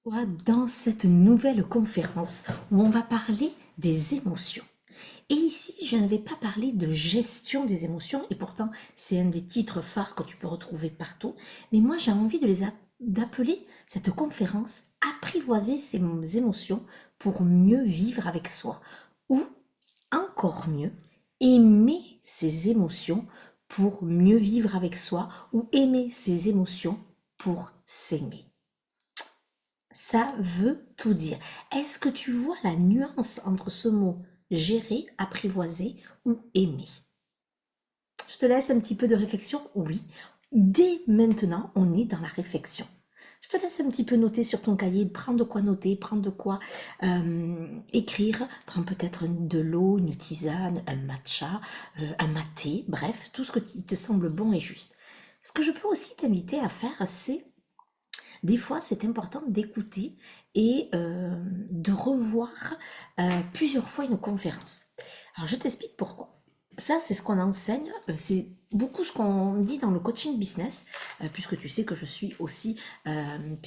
Toi dans cette nouvelle conférence où on va parler des émotions. Et ici, je ne vais pas parler de gestion des émotions, et pourtant c'est un des titres phares que tu peux retrouver partout, mais moi j'ai envie d'appeler cette conférence apprivoiser ses émotions pour mieux vivre avec soi, ou encore mieux, aimer ses émotions pour mieux vivre avec soi, ou aimer ses émotions pour s'aimer. Ça veut tout dire. Est-ce que tu vois la nuance entre ce mot gérer, apprivoiser ou aimer? Je te laisse un petit peu de réflexion. Oui, dès maintenant, on est dans la réflexion. Je te laisse un petit peu noter sur ton cahier, prendre de quoi noter, prendre de quoi écrire, prends peut-être de l'eau, une tisane, un matcha, un maté, bref, tout ce qui te semble bon et juste. Ce que je peux aussi t'inviter à faire, c'est des fois, c'est important d'écouter et de revoir plusieurs fois une conférence. Alors, je t'explique pourquoi. Ça, c'est ce qu'on enseigne, c'est beaucoup ce qu'on dit dans le coaching business, puisque tu sais que je suis aussi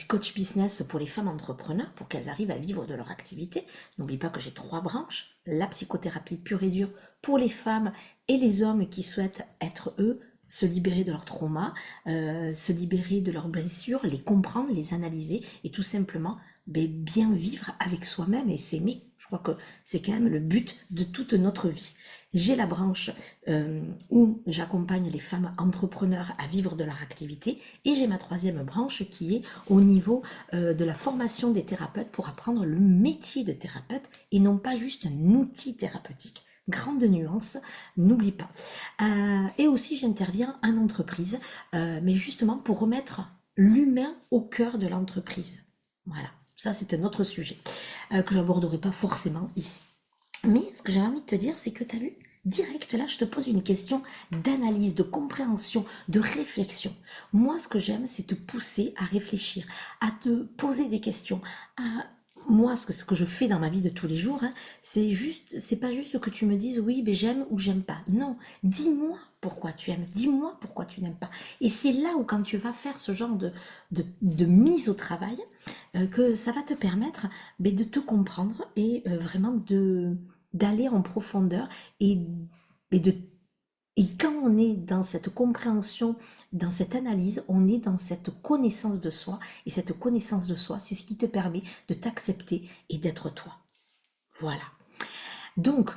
coach business pour les femmes entrepreneurs, pour qu'elles arrivent à vivre de leur activité. N'oublie pas que j'ai trois branches, la psychothérapie pure et dure pour les femmes et les hommes qui souhaitent être eux, se libérer de leurs traumas, se libérer de leurs blessures, les comprendre, les analyser et tout simplement bien vivre avec soi-même et s'aimer. Je crois que c'est quand même le but de toute notre vie. J'ai la branche où j'accompagne les femmes entrepreneurs à vivre de leur activité et j'ai ma troisième branche qui est au niveau de la formation des thérapeutes pour apprendre le métier de thérapeute et non pas juste un outil thérapeutique. Grande nuance, n'oublie pas. Et aussi, j'interviens en entreprise, mais justement pour remettre l'humain au cœur de l'entreprise. Voilà, ça c'est un autre sujet que je n'aborderai pas forcément ici. Mais ce que j'ai envie de te dire, c'est que tu as vu, direct là, je te pose une question d'analyse, de compréhension, de réflexion. Moi, ce que j'aime, c'est te pousser à réfléchir, à te poser des questions, à moi, ce que je fais dans ma vie de tous les jours, hein, c'est pas juste que tu me dises oui, mais j'aime ou j'aime pas. Non, dis-moi pourquoi tu aimes, dis-moi pourquoi tu n'aimes pas. Et c'est là où quand tu vas faire ce genre de mise au travail, que ça va te permettre de te comprendre et vraiment d'aller en profondeur et, et de et quand on est dans cette compréhension, dans cette analyse, on est dans cette connaissance de soi. Et cette connaissance de soi, c'est ce qui te permet de t'accepter et d'être toi. Voilà. Donc,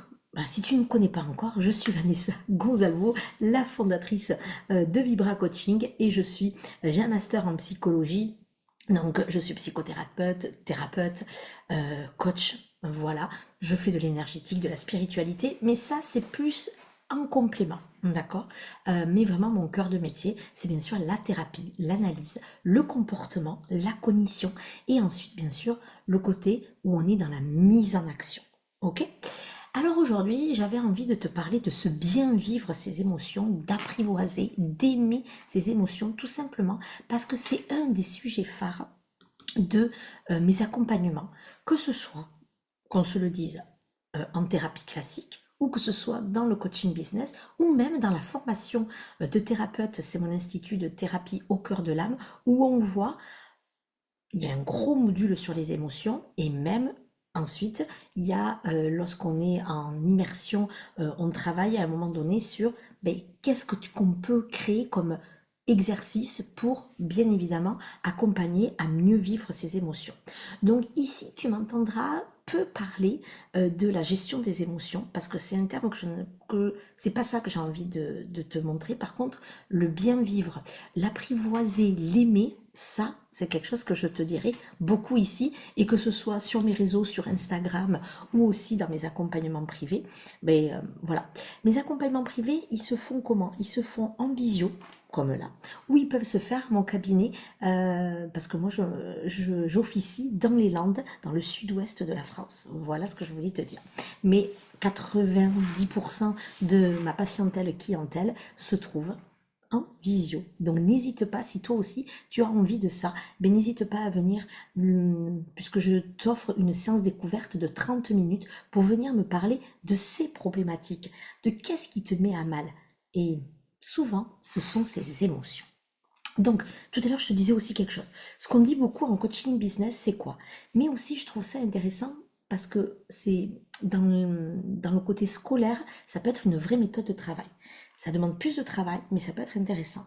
si tu ne me connais pas encore, je suis Vanessa Gonzalvo, la fondatrice de Vibra Coaching et j'ai un master en psychologie. Donc, je suis psychothérapeute, thérapeute, coach. Voilà, je fais de l'énergétique, de la spiritualité, mais ça, c'est plus en complément, d'accord. Mais vraiment, mon cœur de métier, c'est bien sûr la thérapie, l'analyse, le comportement, la cognition, et ensuite, bien sûr, le côté où on est dans la mise en action. Ok? Alors aujourd'hui, j'avais envie de te parler de ce bien vivre ses émotions, d'apprivoiser, d'aimer ses émotions, tout simplement parce que c'est un des sujets phares de mes accompagnements, que ce soit, qu'on se le dise, en thérapie classique, ou que ce soit dans le coaching business, ou même dans la formation de thérapeute, c'est mon institut de thérapie au cœur de l'âme, où on voit il y a un gros module sur les émotions et même ensuite, il y a lorsqu'on est en immersion, on travaille à un moment donné sur qu'est-ce qu'on peut créer comme exercice pour bien évidemment accompagner à mieux vivre ses émotions. Donc ici, tu m'entendras peu parler de la gestion des émotions parce que c'est un terme que c'est pas ça que j'ai envie de te montrer. Par contre, le bien vivre, l'apprivoiser, l'aimer, ça, c'est quelque chose que je te dirai beaucoup ici, et que ce soit sur mes réseaux, sur Instagram ou aussi dans mes accompagnements privés. Voilà. Mes accompagnements privés, ils se font comment? Ils se font en visio, comme là, ou ils peuvent se faire mon cabinet, parce que moi j'officie dans les Landes, dans le sud-ouest de la France. Voilà ce que je voulais te dire. Mais 90% de ma clientèle se trouve en visio. Donc n'hésite pas, si toi aussi tu as envie de ça, n'hésite pas à venir, puisque je t'offre une séance découverte de 30 minutes pour venir me parler de ces problématiques, de qu'est-ce qui te met à mal. Et souvent, ce sont ces émotions. Donc, tout à l'heure, je te disais aussi quelque chose. Ce qu'on dit beaucoup en coaching business, c'est quoi? Mais aussi, je trouve ça intéressant parce que c'est dans le côté scolaire, ça peut être une vraie méthode de travail. Ça demande plus de travail, mais ça peut être intéressant.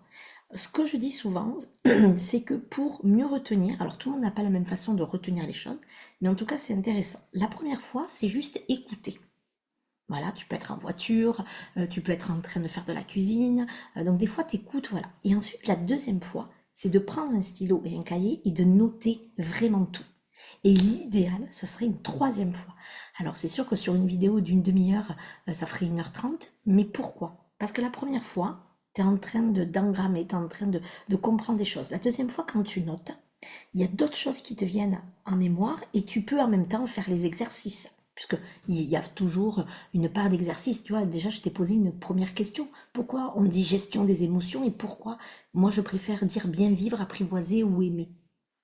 Ce que je dis souvent, c'est que pour mieux retenir, alors tout le monde n'a pas la même façon de retenir les choses, mais en tout cas, c'est intéressant. La première fois, c'est juste écouter. Voilà, tu peux être en voiture, tu peux être en train de faire de la cuisine, donc des fois tu écoutes, voilà. Et ensuite, la deuxième fois, c'est de prendre un stylo et un cahier et de noter vraiment tout. Et l'idéal, ça serait une troisième fois. Alors c'est sûr que sur une vidéo d'une demi-heure, ça ferait 1h30, mais pourquoi? Parce que la première fois, tu es en train d'engrammer, tu es en train de comprendre des choses. La deuxième fois, quand tu notes, il y a d'autres choses qui te viennent en mémoire et tu peux en même temps faire les exercices. Puisque il y a toujours une part d'exercice. Tu vois, déjà, je t'ai posé une première question. Pourquoi on dit gestion des émotions et pourquoi moi je préfère dire bien vivre, apprivoiser ou aimer?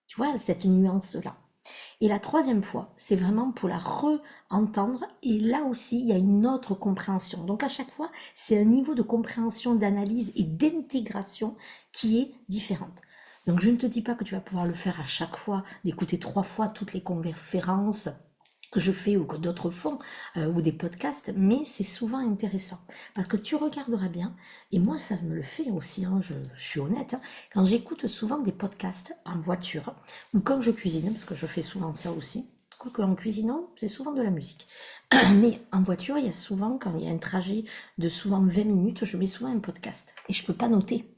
Tu vois, cette nuance-là. Et la troisième fois, c'est vraiment pour la re-entendre. Et là aussi, il y a une autre compréhension. Donc à chaque fois, c'est un niveau de compréhension, d'analyse et d'intégration qui est différente. Donc je ne te dis pas que tu vas pouvoir le faire à chaque fois, d'écouter 3 fois toutes les conférences que je fais ou que d'autres font, ou des podcasts, mais c'est souvent intéressant. Parce que tu regarderas bien, et moi ça me le fait aussi, hein, je suis honnête, hein, quand j'écoute souvent des podcasts en voiture, ou quand je cuisine, parce que je fais souvent ça aussi, quoique en cuisinant, c'est souvent de la musique. Mais en voiture, il y a souvent, quand il y a un trajet de souvent 20 minutes, je mets souvent un podcast. Et je peux pas noter.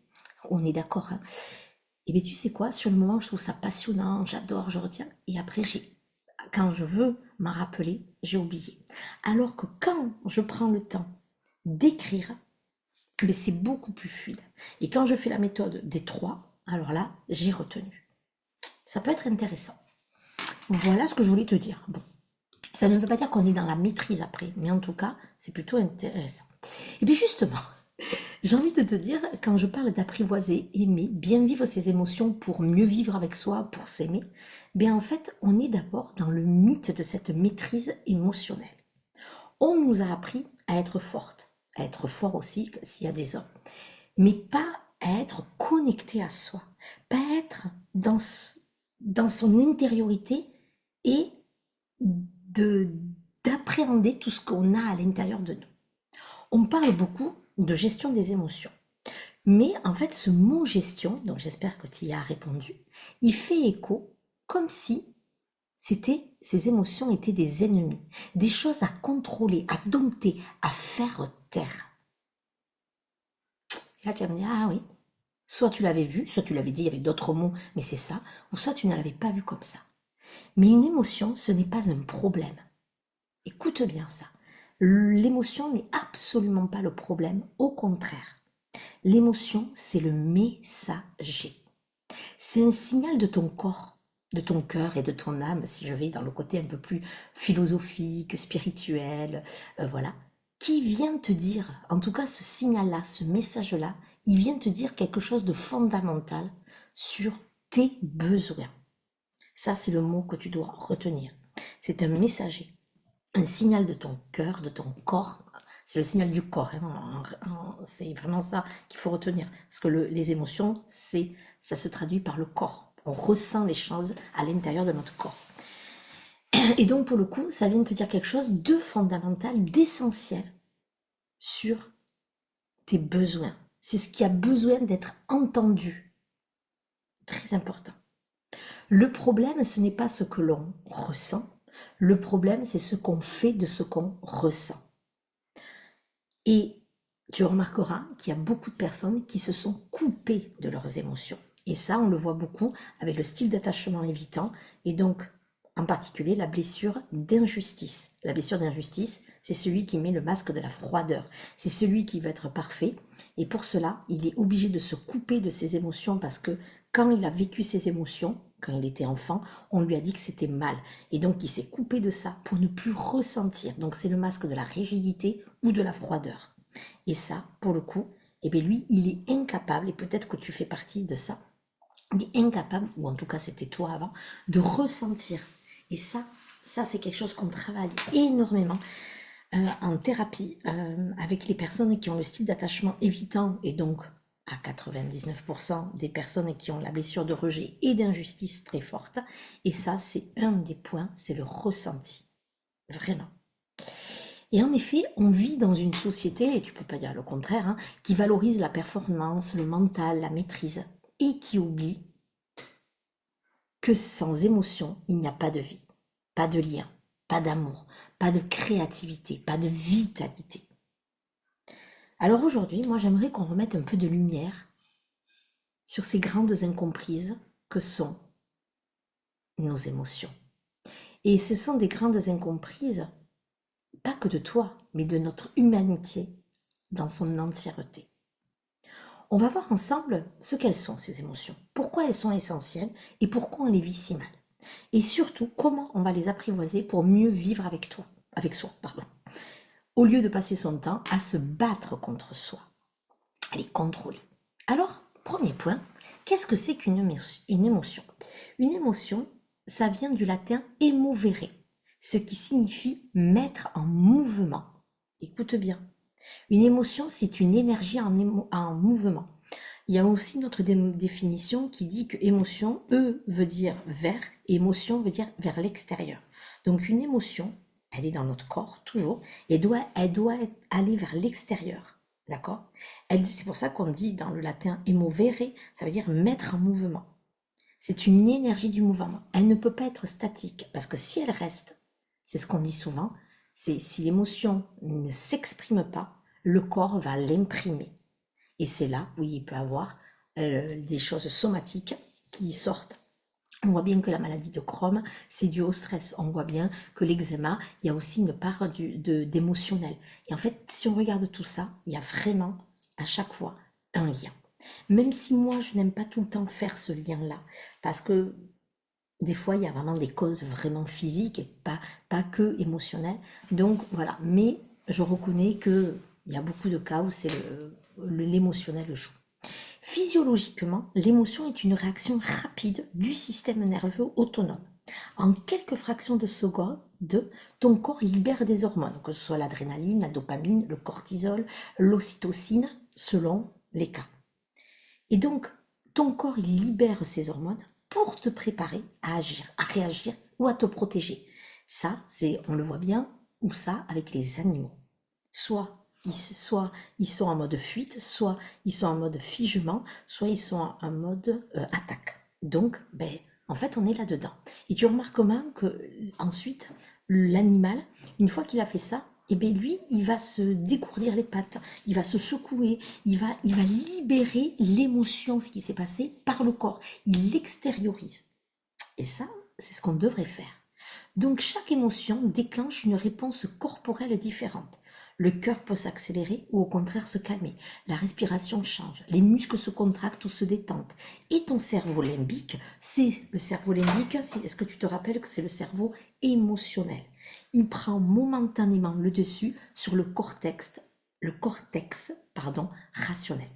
On est d'accord, hein. Et bien tu sais quoi, sur le moment, je trouve ça passionnant, j'adore, je retiens. Et après, quand je veux m'en rappeler, j'ai oublié. Alors que quand je prends le temps d'écrire, mais c'est beaucoup plus fluide. Et quand je fais la méthode des 3, alors là, j'ai retenu. Ça peut être intéressant. Voilà ce que je voulais te dire. Bon, ça ne veut pas dire qu'on est dans la maîtrise après, mais en tout cas, c'est plutôt intéressant. Et bien justement, j'ai envie de te dire, quand je parle d'apprivoiser, aimer, bien vivre ses émotions pour mieux vivre avec soi, pour s'aimer, bien en fait, on est d'abord dans le mythe de cette maîtrise émotionnelle. On nous a appris à être forte, à être fort aussi s'il y a des hommes, mais pas à être connecté à soi, pas être dans son intériorité et de d'appréhender tout ce qu'on a à l'intérieur de nous. On parle beaucoup de gestion des émotions. Mais en fait, ce mot gestion, donc j'espère que tu y as répondu, il fait écho comme si ces émotions étaient des ennemis, des choses à contrôler, à dompter, à faire taire. Et là, tu vas me dire, ah oui, soit tu l'avais vu, soit tu l'avais dit avec d'autres mots, mais c'est ça, ou soit tu ne l'avais pas vu comme ça. Mais une émotion, ce n'est pas un problème. Écoute bien ça. L'émotion n'est absolument pas le problème, au contraire. L'émotion, c'est le messager. C'est un signal de ton corps, de ton cœur et de ton âme, si je vais dans le côté un peu plus philosophique, spirituel, voilà, qui vient te dire, en tout cas ce signal-là, ce message-là, il vient te dire quelque chose de fondamental sur tes besoins. Ça, c'est le mot que tu dois retenir. C'est un messager, un signal de ton cœur, de ton corps. C'est le signal du corps, hein. C'est vraiment ça qu'il faut retenir. Parce que les émotions, ça se traduit par le corps. On ressent les choses à l'intérieur de notre corps. Et donc, pour le coup, ça vient te dire quelque chose de fondamental, d'essentiel sur tes besoins. C'est ce qui a besoin d'être entendu. Très important. Le problème, ce n'est pas ce que l'on ressent. Le problème, c'est ce qu'on fait de ce qu'on ressent. Et tu remarqueras qu'il y a beaucoup de personnes qui se sont coupées de leurs émotions. Et ça, on le voit beaucoup avec le style d'attachement évitant et donc en particulier la blessure d'injustice. La blessure d'injustice, c'est celui qui met le masque de la froideur. C'est celui qui veut être parfait et pour cela, il est obligé de se couper de ses émotions parce que quand il a vécu ses émotions, quand il était enfant, on lui a dit que c'était mal. Et donc, il s'est coupé de ça pour ne plus ressentir. Donc, c'est le masque de la rigidité ou de la froideur. Et ça, pour le coup, eh bien lui, il est incapable, et peut-être que tu fais partie de ça, il est incapable, ou en tout cas c'était toi avant, de ressentir. Et ça c'est quelque chose qu'on travaille énormément en thérapie avec les personnes qui ont le style d'attachement évitant et donc à 99% des personnes qui ont la blessure de rejet et d'injustice très forte. Et ça, c'est un des points, c'est le ressenti. Vraiment. Et en effet, on vit dans une société, et tu peux pas dire le contraire, hein, qui valorise la performance, le mental, la maîtrise, et qui oublie que sans émotion, il n'y a pas de vie, pas de lien, pas d'amour, pas de créativité, pas de vitalité. Alors aujourd'hui, moi j'aimerais qu'on remette un peu de lumière sur ces grandes incomprises que sont nos émotions. Et ce sont des grandes incomprises, pas que de toi, mais de notre humanité dans son entièreté. On va voir ensemble ce qu'elles sont, ces émotions, pourquoi elles sont essentielles et pourquoi on les vit si mal. Et surtout, comment on va les apprivoiser pour mieux vivre avec soi, au lieu de passer son temps à se battre contre soi, à les contrôler. Alors, premier point, qu'est-ce que c'est qu'une émotion? Une émotion, ça vient du latin emovere, ce qui signifie mettre en mouvement. Écoute bien. Une émotion, c'est une énergie en mouvement. Il y a aussi une autre définition qui dit que émotion, veut dire vers, et émotion veut dire vers l'extérieur. Donc une émotion, elle est dans notre corps, toujours, et elle doit aller vers l'extérieur. D'accord? C'est pour ça qu'on dit dans le latin emovere, ça veut dire mettre en mouvement. C'est une énergie du mouvement. Elle ne peut pas être statique, parce que si elle reste, c'est ce qu'on dit souvent, c'est si l'émotion ne s'exprime pas, le corps va l'imprimer. Et c'est là où il peut y avoir des choses somatiques qui sortent. On voit bien que la maladie de Crohn, c'est dû au stress. On voit bien que l'eczéma, il y a aussi une part d'émotionnel. Et en fait, si on regarde tout ça, il y a vraiment à chaque fois un lien. Même si moi, je n'aime pas tout le temps faire ce lien-là, parce que des fois, il y a vraiment des causes vraiment physiques et pas que émotionnelles. Donc voilà, mais je reconnais qu'il y a beaucoup de cas où c'est l'émotionnel joue. Physiologiquement, l'émotion est une réaction rapide du système nerveux autonome. En quelques fractions de seconde, ton corps libère des hormones, que ce soit l'adrénaline, la dopamine, le cortisol, l'ocytocine, selon les cas. Et donc, ton corps il libère ces hormones pour te préparer à agir, à réagir ou à te protéger. Ça, on le voit bien, ou ça avec les animaux. Soit ils sont en mode fuite, soit ils sont en mode figement, soit ils sont en mode attaque. Donc, en fait, on est là-dedans. Et tu remarques même que ensuite, l'animal, une fois qu'il a fait ça, et bien lui, il va se dégourdir les pattes, il va se secouer, il va libérer l'émotion, ce qui s'est passé, par le corps. Il l'extériorise. Et ça, c'est ce qu'on devrait faire. Donc chaque émotion déclenche une réponse corporelle différente. Le cœur peut s'accélérer ou au contraire se calmer. La respiration change, les muscles se contractent ou se détendent. Et ton cerveau limbique, est-ce que tu te rappelles que c'est le cerveau émotionnel? Il prend momentanément le dessus sur le cortex rationnel.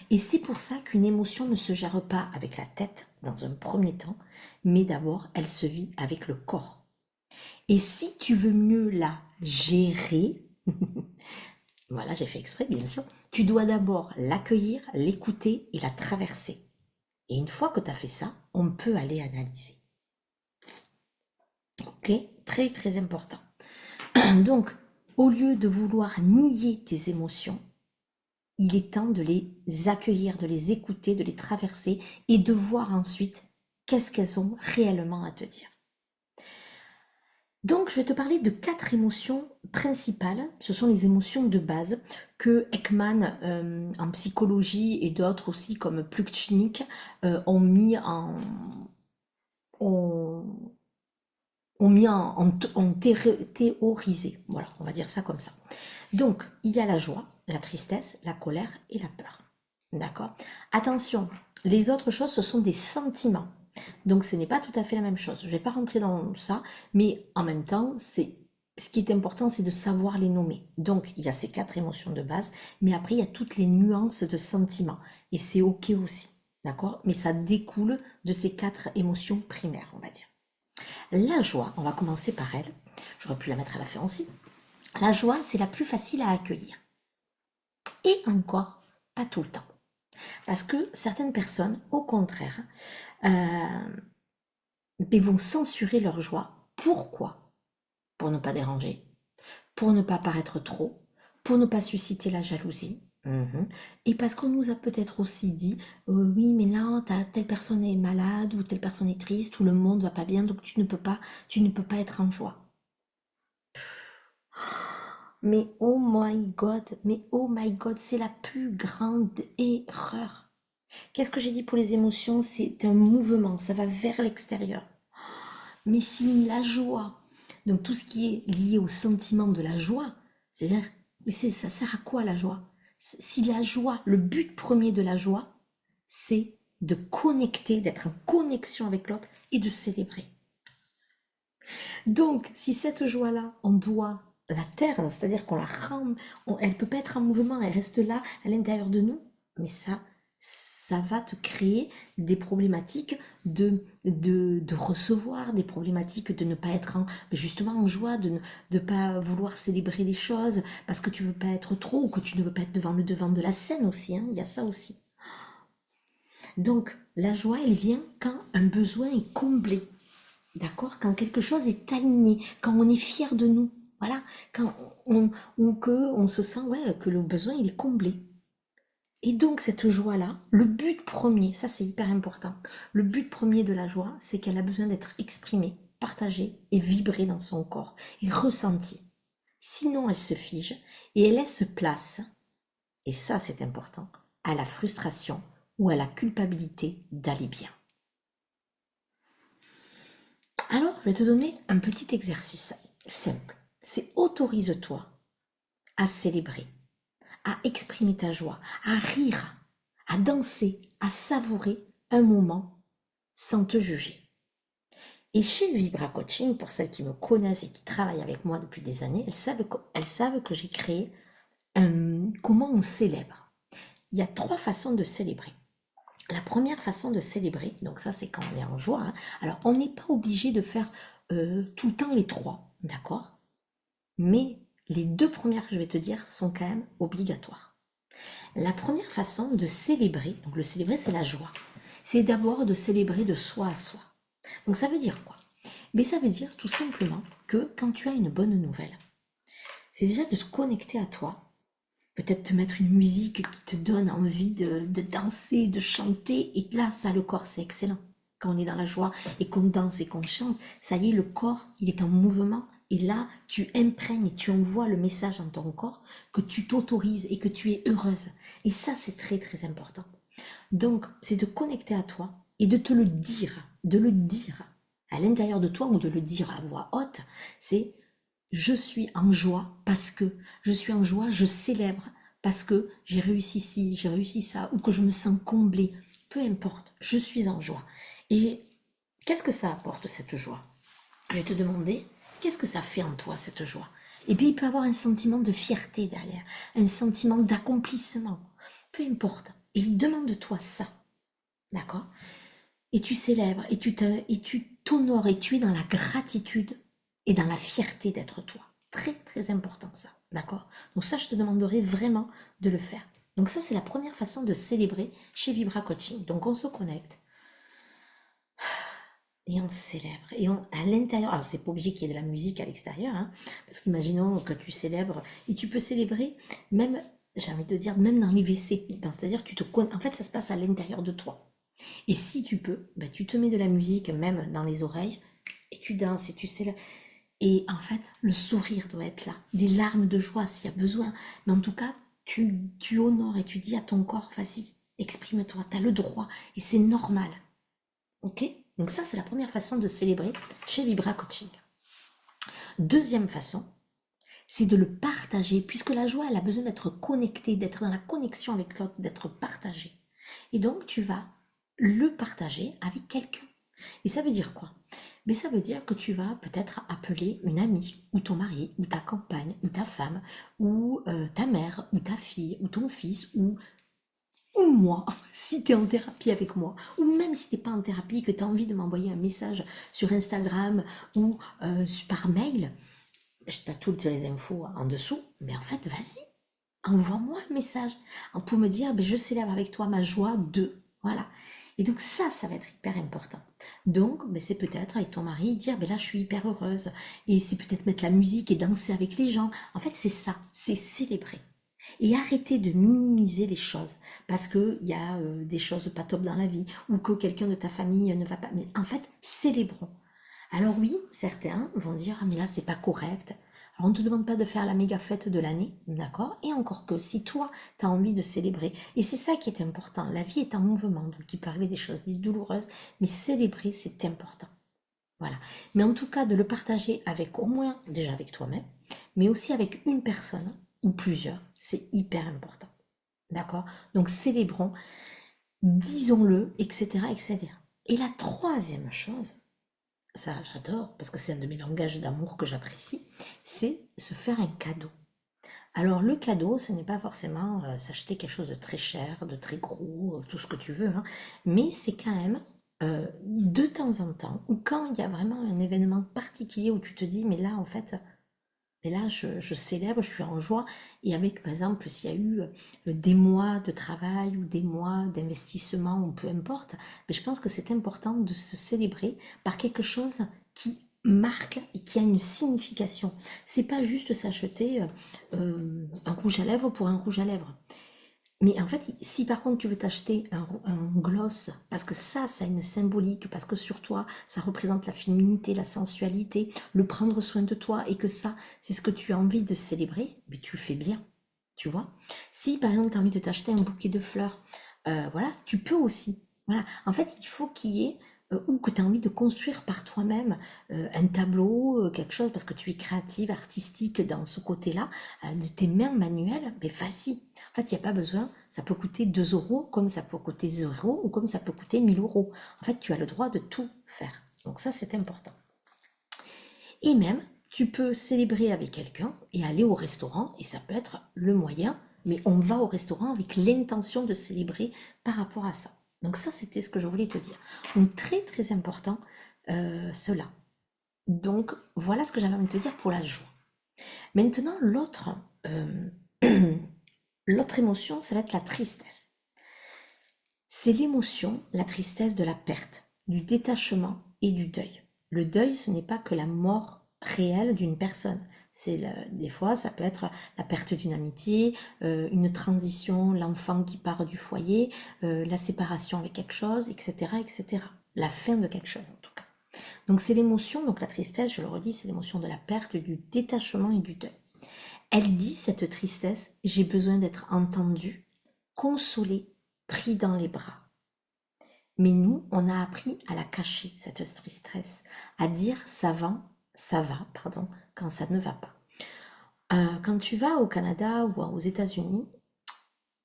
Et c'est pour ça qu'une émotion ne se gère pas avec la tête dans un premier temps, mais d'abord elle se vit avec le corps. Et si tu veux mieux la gérer, voilà, j'ai fait exprès, bien sûr, tu dois d'abord l'accueillir, l'écouter et la traverser. Et une fois que tu as fait ça, on peut aller analyser. Ok? Très très important. Donc, au lieu de vouloir nier tes émotions, il est temps de les accueillir, de les écouter, de les traverser et de voir ensuite qu'est-ce qu'elles ont réellement à te dire. Donc, je vais te parler de 4 émotions principales. Ce sont les émotions de base que Ekman en psychologie et d'autres aussi comme Plutchnik ont mis théorisé. Voilà, on va dire ça comme ça. Donc, il y a la joie, la tristesse, la colère et la peur. D'accord? Attention, les autres choses, ce sont des sentiments. Donc, ce n'est pas tout à fait la même chose. Je ne vais pas rentrer dans ça, mais en même temps, ce qui est important, c'est de savoir les nommer. Donc, il y a ces 4 émotions de base, mais après, il y a toutes les nuances de sentiments. Et c'est OK aussi. D'accord? Mais ça découle de ces 4 émotions primaires, on va dire. La joie, on va commencer par elle. J'aurais pu la mettre à la fin aussi. La joie, c'est la plus facile à accueillir. Et encore, pas tout le temps. Parce que certaines personnes, au contraire, ils vont censurer leur joie. Pourquoi? Pour ne pas déranger, pour ne pas paraître trop, pour ne pas susciter la jalousie. Et parce qu'on nous a peut-être aussi dit, oui, mais là, telle personne est malade, ou telle personne est triste, ou le monde va pas bien, donc tu ne peux pas être en joie. Mais oh my God, c'est la plus grande erreur. Qu'est-ce que j'ai dit pour les émotions? C'est un mouvement, ça va vers l'extérieur. Mais si la joie, donc tout ce qui est lié au sentiment de la joie, c'est-à-dire, mais ça sert à quoi la joie? Si la joie, le but premier de la joie, c'est de connecter, d'être en connexion avec l'autre et de célébrer. Donc, si cette joie-là, on doit la taire, c'est-à-dire qu'on la rend, elle ne peut pas être en mouvement, elle reste là à l'intérieur de nous, mais ça va te créer des problématiques de recevoir, des problématiques de ne pas être justement en joie, de ne pas vouloir célébrer les choses parce que tu veux pas être trop ou que tu ne veux pas être devant le devant de la scène aussi, hein, il y a ça aussi. Donc, la joie, elle vient quand un besoin est comblé. D'accord? Quand quelque chose est aligné, quand on est fier de nous, voilà, quand ou que on se sent ouais, que le besoin il est comblé. Et donc cette joie-là, le but premier, ça c'est hyper important, le but premier de la joie, c'est qu'elle a besoin d'être exprimée, partagée et vibrée dans son corps et ressentie. Sinon elle se fige et elle laisse place, et ça c'est important, à la frustration ou à la culpabilité d'aller bien. Alors, je vais te donner un petit exercice simple. C'est autorise-toi à célébrer, à exprimer ta joie, à rire, à danser, à savourer un moment sans te juger. Et chez Vibra Coaching, pour celles qui me connaissent et qui travaillent avec moi depuis des années, elles savent que j'ai créé comment on célèbre. Il y a 3 façons de célébrer. La première façon de célébrer, donc ça c'est quand on est en joie, hein. Alors on n'est pas obligé de faire tout le temps les 3, d'accord? Mais les 2 premières que je vais te dire sont quand même obligatoires. La première façon de célébrer, donc le célébrer c'est la joie, c'est d'abord de célébrer de soi à soi. Donc ça veut dire quoi? Mais ça veut dire tout simplement que quand tu as une bonne nouvelle, c'est déjà de te connecter à toi, peut-être te mettre une musique qui te donne envie de danser, de chanter, et là, ça, le corps, c'est excellent. Quand on est dans la joie et qu'on danse et qu'on chante, ça y est, le corps, il est en mouvement, et là, tu imprègnes et tu envoies le message dans ton corps que tu t'autorises et que tu es heureuse. Et ça, c'est très, très important. Donc, c'est de connecter à toi et de te le dire à l'intérieur de toi ou de le dire à voix haute, c'est je suis en joie parce que je suis en joie, je célèbre parce que j'ai réussi ci, j'ai réussi ça, ou que je me sens comblée. Peu importe, je suis en joie. Et qu'est-ce que ça apporte cette joie? Je vais te demander, qu'est-ce que ça fait en toi cette joie? Et puis il peut y avoir un sentiment de fierté derrière, un sentiment d'accomplissement. Peu importe. Et demande-toi ça. D'accord? Et tu célèbres, et tu t'honores, et tu es dans la gratitude et dans la fierté d'être toi. Très, très important ça. D'accord? Donc ça, je te demanderai vraiment de le faire. Donc ça, c'est la première façon de célébrer chez Vibra Coaching. Donc on se connecte et on célèbre. Et à l'intérieur, alors c'est pas obligé qu'il y ait de la musique à l'extérieur, hein, parce qu'imaginons que tu célèbres, et tu peux célébrer même, j'ai envie de dire, même dans les WC. C'est-à-dire, en fait, ça se passe à l'intérieur de toi. Et si tu peux, bah, tu te mets de la musique même dans les oreilles et tu danses et tu sais. Et en fait, le sourire doit être là, des larmes de joie s'il y a besoin. Mais en tout cas, tu honores et tu dis à ton corps, vas-y, exprime-toi, tu as le droit et c'est normal. Ok? Donc ça, c'est la première façon de célébrer chez Vibra Coaching. Deuxième façon, c'est de le partager, puisque la joie, elle a besoin d'être connectée, d'être dans la connexion avec l'autre, d'être partagée. Et donc, tu vas le partager avec quelqu'un. Et ça veut dire quoi? Mais ça veut dire que tu vas peut-être appeler une amie, ou ton mari, ou ta compagne, ou ta femme, ou ta mère, ou ta fille, ou ton fils, ou moi, si tu es en thérapie avec moi, ou même si tu n'es pas en thérapie, que tu as envie de m'envoyer un message sur Instagram ou par mail, je t'ai toutes les infos en dessous, mais en fait, vas-y, envoie-moi un message pour me dire, ben, je célèbre avec toi ma joie de, voilà. Et donc ça va être hyper important. Donc, ben, c'est peut-être avec ton mari dire, ben là, je suis hyper heureuse. Et c'est peut-être mettre la musique et danser avec les gens. En fait, c'est ça, c'est célébrer. Et arrêter de minimiser les choses parce qu'il y a des choses pas top dans la vie ou que quelqu'un de ta famille ne va pas. Mais en fait, célébrons. Alors oui, certains vont dire, ah mais là c'est pas correct. Alors on ne te demande pas de faire la méga fête de l'année, d'accord? Et encore que si toi, tu as envie de célébrer, et c'est ça qui est important, la vie est en mouvement, donc il peut arriver des choses dites douloureuses, mais célébrer c'est important. Voilà. Mais en tout cas, de le partager avec au moins, déjà avec toi-même, mais aussi avec une personne ou plusieurs, c'est hyper important. D'accord? Donc célébrons, disons-le, etc., etc. Et la troisième chose, ça j'adore, parce que c'est un de mes langages d'amour que j'apprécie, c'est se faire un cadeau. Alors le cadeau, ce n'est pas forcément s'acheter quelque chose de très cher, de très gros, tout ce que tu veux, hein, mais c'est quand même de temps en temps, ou quand il y a vraiment un événement particulier où tu te dis, mais là en fait, et là, je célèbre, je suis en joie. Et avec, par exemple, s'il y a eu des mois de travail ou des mois d'investissement ou peu importe, mais je pense que c'est important de se célébrer par quelque chose qui marque et qui a une signification. C'est pas juste s'acheter un rouge à lèvres pour un rouge à lèvres. Mais en fait, si par contre tu veux t'acheter un gloss, parce que ça a une symbolique, parce que sur toi, ça représente la féminité, la sensualité, le prendre soin de toi, et que ça, c'est ce que tu as envie de célébrer, mais tu fais bien, tu vois. Si par exemple tu as envie de t'acheter un bouquet de fleurs, voilà, tu peux aussi. Voilà. En fait, il faut qu'il y ait, ou que tu as envie de construire par toi-même un tableau, quelque chose, parce que tu es créative, artistique dans ce côté-là, de tes mains manuelles, mais vas-y. En fait, il n'y a pas besoin, ça peut coûter 2 euros, comme ça peut coûter 0 ou comme ça peut coûter 1 000 euros. En fait, tu as le droit de tout faire. Donc ça, c'est important. Et même, tu peux célébrer avec quelqu'un et aller au restaurant, et ça peut être le moyen, mais on va au restaurant avec l'intention de célébrer par rapport à ça. Donc ça, c'était ce que je voulais te dire. Donc très très important, cela. Donc voilà ce que j'avais envie de te dire pour la joie. Maintenant, euh, l'autre émotion, ça va être la tristesse. C'est l'émotion, la tristesse de la perte, du détachement et du deuil. Le deuil, ce n'est pas que la mort réelle d'une personne. Des fois, ça peut être la perte d'une amitié, une transition, l'enfant qui part du foyer, la séparation avec quelque chose, etc., etc. La fin de quelque chose, en tout cas. Donc c'est l'émotion, donc la tristesse, je le redis, c'est l'émotion de la perte, du détachement et du deuil. Elle dit, cette tristesse, j'ai besoin d'être entendue, consolée, pris dans les bras. Mais nous, on a appris à la cacher, cette tristesse, à dire ça va, pardon, quand ça ne va pas. Quand tu vas au Canada ou aux États-Unis,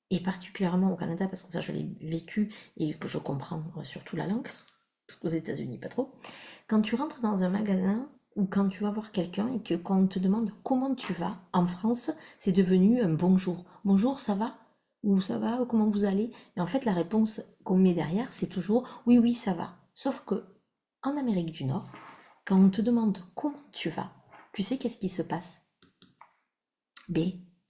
et particulièrement au Canada, parce que ça je l'ai vécu et que je comprends surtout la langue, parce qu'aux États-Unis pas trop, quand tu rentres dans un magasin ou quand tu vas voir quelqu'un et que quand on te demande comment tu vas, en France, c'est devenu un bonjour. Bonjour, ça va? Ou ça va? Ou comment vous allez? Et en fait, la réponse qu'on met derrière, c'est toujours oui, oui, ça va. Sauf que en Amérique du Nord, quand on te demande comment tu vas, tu sais qu'est-ce qui se passe? B,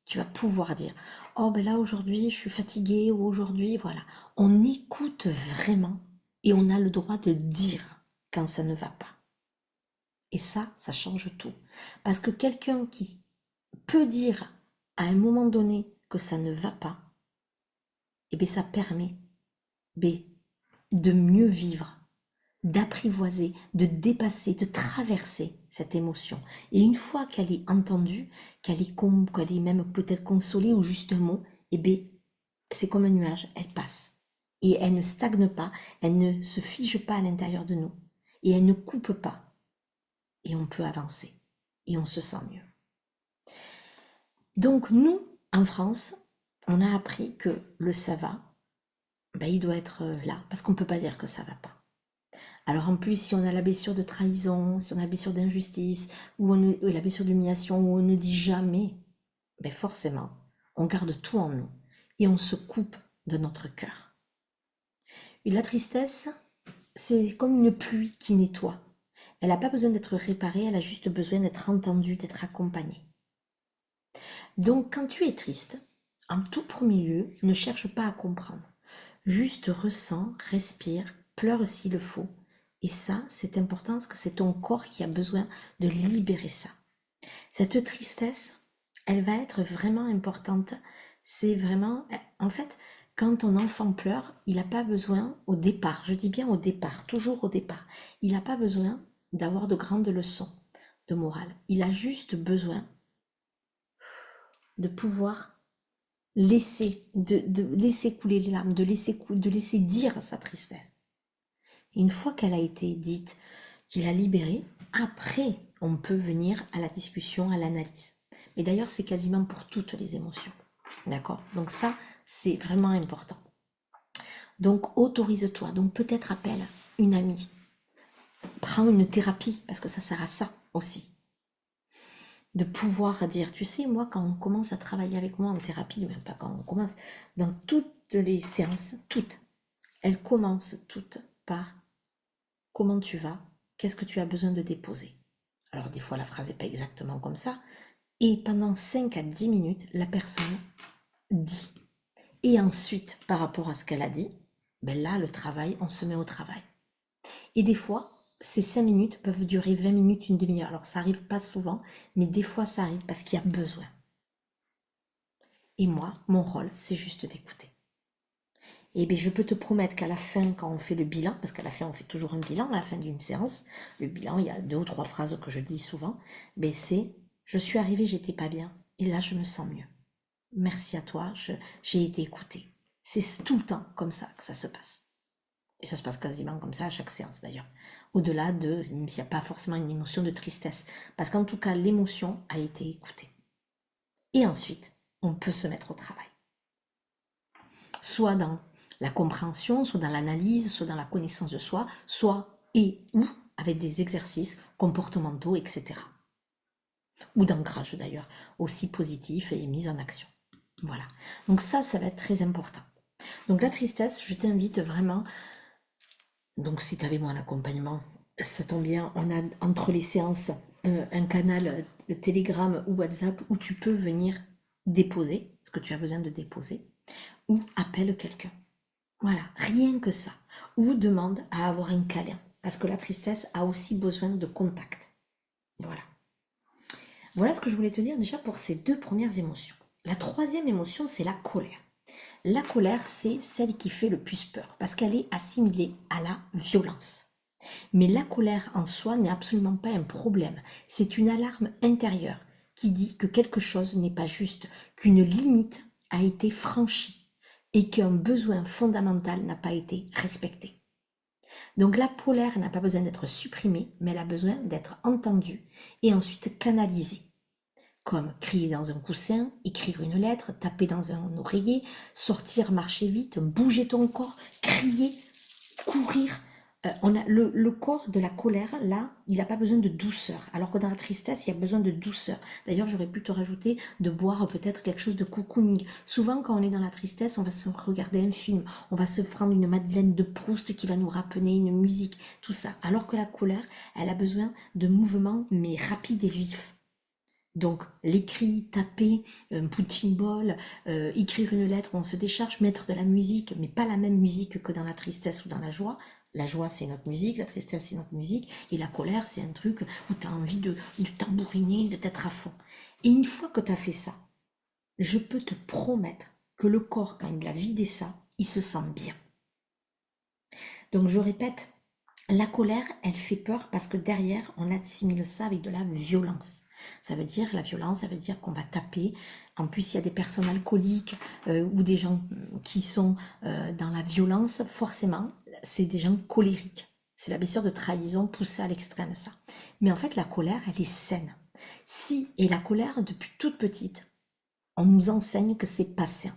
tu vas pouvoir dire, oh ben là aujourd'hui je suis fatiguée ou aujourd'hui, voilà. On écoute vraiment et on a le droit de dire quand ça ne va pas. Et ça change tout. Parce que quelqu'un qui peut dire à un moment donné que ça ne va pas, eh bien ça permet B, de mieux vivre, d'apprivoiser, de dépasser, de traverser cette émotion. Et une fois qu'elle est entendue, qu'elle est même peut-être consolée ou juste un mot, eh bien, c'est comme un nuage, elle passe. Et elle ne stagne pas, elle ne se fige pas à l'intérieur de nous. Et elle ne coupe pas. Et on peut avancer. Et on se sent mieux. Donc nous, en France, on a appris que le ça va, ben, il doit être là, parce qu'on ne peut pas dire que ça va pas. Alors en plus, si on a la blessure de trahison, si on a la blessure d'injustice, ou la blessure d'humiliation, où on ne dit jamais, ben forcément, on garde tout en nous et on se coupe de notre cœur. Et la tristesse, c'est comme une pluie qui nettoie. Elle n'a pas besoin d'être réparée, elle a juste besoin d'être entendue, d'être accompagnée. Donc quand tu es triste, En tout premier lieu, ne cherche pas à comprendre. Juste ressens, respire, pleure s'il le faut. Et ça, c'est important parce que c'est ton corps qui a besoin de libérer ça. Cette tristesse, elle va être vraiment importante. C'est vraiment, en fait, quand ton enfant pleure, il n'a pas besoin au départ, je dis bien au départ, toujours au départ, il n'a pas besoin d'avoir de grandes leçons de morale. Il a juste besoin de pouvoir de laisser couler les larmes, de laisser dire sa tristesse. Une fois qu'elle a été dite, qu'il a libérée, après, on peut venir à la discussion, à l'analyse. Mais d'ailleurs, c'est quasiment pour toutes les émotions. D'accord? Donc ça, c'est vraiment important. Donc, autorise-toi. Donc, peut-être appelle une amie. Prends une thérapie, parce que ça sert à ça aussi. De pouvoir dire, tu sais, moi, quand on commence à travailler avec moi en thérapie, même pas quand on commence, dans toutes les séances, toutes, elles commencent toutes par comment tu vas, qu'est-ce que tu as besoin de déposer. Alors des fois la phrase n'est pas exactement comme ça, et pendant 5 à 10 minutes, la personne dit. Et ensuite, par rapport à ce qu'elle a dit, ben là, le travail, on se met au travail. Et des fois, ces 5 minutes peuvent durer 20 minutes, une demi-heure. Alors ça arrive pas souvent, mais des fois ça arrive parce qu'il y a besoin. Et moi, mon rôle, c'est juste d'écouter. Et bien, je peux te promettre qu'à la fin, quand on fait le bilan, parce qu'à la fin, on fait toujours un bilan, à la fin d'une séance, le bilan, il y a 2 ou 3 phrases que je dis souvent, ben c'est, je suis arrivée, j'étais pas bien, et là, je me sens mieux. Merci à toi, j'ai été écoutée. C'est tout le temps comme ça que ça se passe. Et ça se passe quasiment comme ça à chaque séance d'ailleurs. Au-delà de, même s'il n'y a pas forcément une émotion de tristesse. Parce qu'en tout cas, l'émotion a été écoutée. Et ensuite, on peut se mettre au travail. Soit dans la compréhension, soit dans l'analyse, soit dans la connaissance de soi, soit et ou avec des exercices comportementaux, etc. Ou d'ancrage d'ailleurs, aussi positif et mise en action. Voilà. Donc ça va être très important. Donc la tristesse, je t'invite vraiment, donc si tu avais moi un accompagnement, ça tombe bien, on a entre les séances un canal Telegram ou WhatsApp où tu peux venir déposer ce que tu as besoin de déposer ou appelle quelqu'un. Voilà, rien que ça. Ou demande à avoir un câlin. Parce que la tristesse a aussi besoin de contact. Voilà. Voilà ce que je voulais te dire déjà pour ces 2 premières émotions. La troisième émotion, c'est la colère. La colère, c'est celle qui fait le plus peur parce qu'elle est assimilée à la violence. Mais la colère en soi n'est absolument pas un problème. C'est une alarme intérieure qui dit que quelque chose n'est pas juste, qu'une limite a été franchie et qu'un besoin fondamental n'a pas été respecté. Donc la colère n'a pas besoin d'être supprimée, mais elle a besoin d'être entendue et ensuite canalisée. Comme crier dans un coussin, écrire une lettre, taper dans un oreiller, sortir, marcher vite, bouger ton corps, crier, courir. On a le corps de la colère, là, il n'a pas besoin de douceur. Alors que dans la tristesse, il y a besoin de douceur. D'ailleurs, j'aurais pu te rajouter de boire peut-être quelque chose de cocooning. Souvent, quand on est dans la tristesse, on va se regarder un film, on va se prendre une Madeleine de Proust qui va nous rappeler une musique, tout ça. Alors que la colère, elle a besoin de mouvements, mais rapides et vifs. Donc, l'écrit, taper, un punching ball, écrire une lettre où on se décharge, mettre de la musique, mais pas la même musique que dans la tristesse ou dans la joie. La joie, c'est notre musique, la tristesse, c'est notre musique, et la colère, c'est un truc où tu as envie de tambouriner, de t'être à fond. Et une fois que tu as fait ça, je peux te promettre que le corps, quand il a vidé ça, il se sent bien. Donc, je répète, la colère, elle fait peur parce que derrière, on assimile ça avec de la violence. Ça veut dire, la violence, ça veut dire qu'on va taper. En plus, il y a des personnes alcooliques ou des gens qui sont dans la violence, forcément, c'est des gens colériques. C'est la blessure de trahison poussée à l'extrême, ça. Mais en fait, la colère, elle est saine. Et la colère, depuis toute petite, on nous enseigne que c'est pas sain.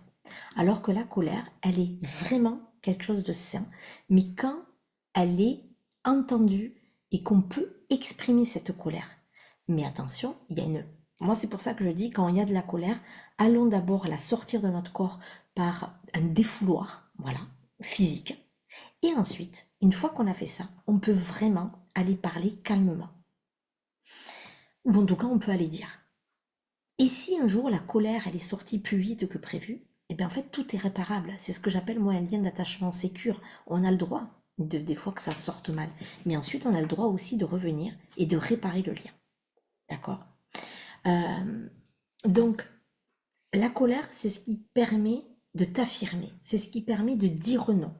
Alors que la colère, elle est vraiment quelque chose de sain. Mais quand elle est entendue et qu'on peut exprimer cette colère. Mais attention, il y a une... Moi, c'est pour ça que je dis, quand il y a de la colère, allons d'abord la sortir de notre corps par un défouloir, voilà, physique. Et ensuite, une fois qu'on a fait ça, on peut vraiment aller parler calmement. Ou en tout cas, on peut aller dire. Et si un jour la colère, elle est sortie plus vite que prévu, eh bien en fait tout est réparable. C'est ce que j'appelle moi un lien d'attachement sécure. On a le droit des fois que ça sorte mal, mais ensuite on a le droit aussi de revenir et de réparer le lien. D'accord. Euh, donc la colère, c'est ce qui permet de t'affirmer, c'est ce qui permet de dire non.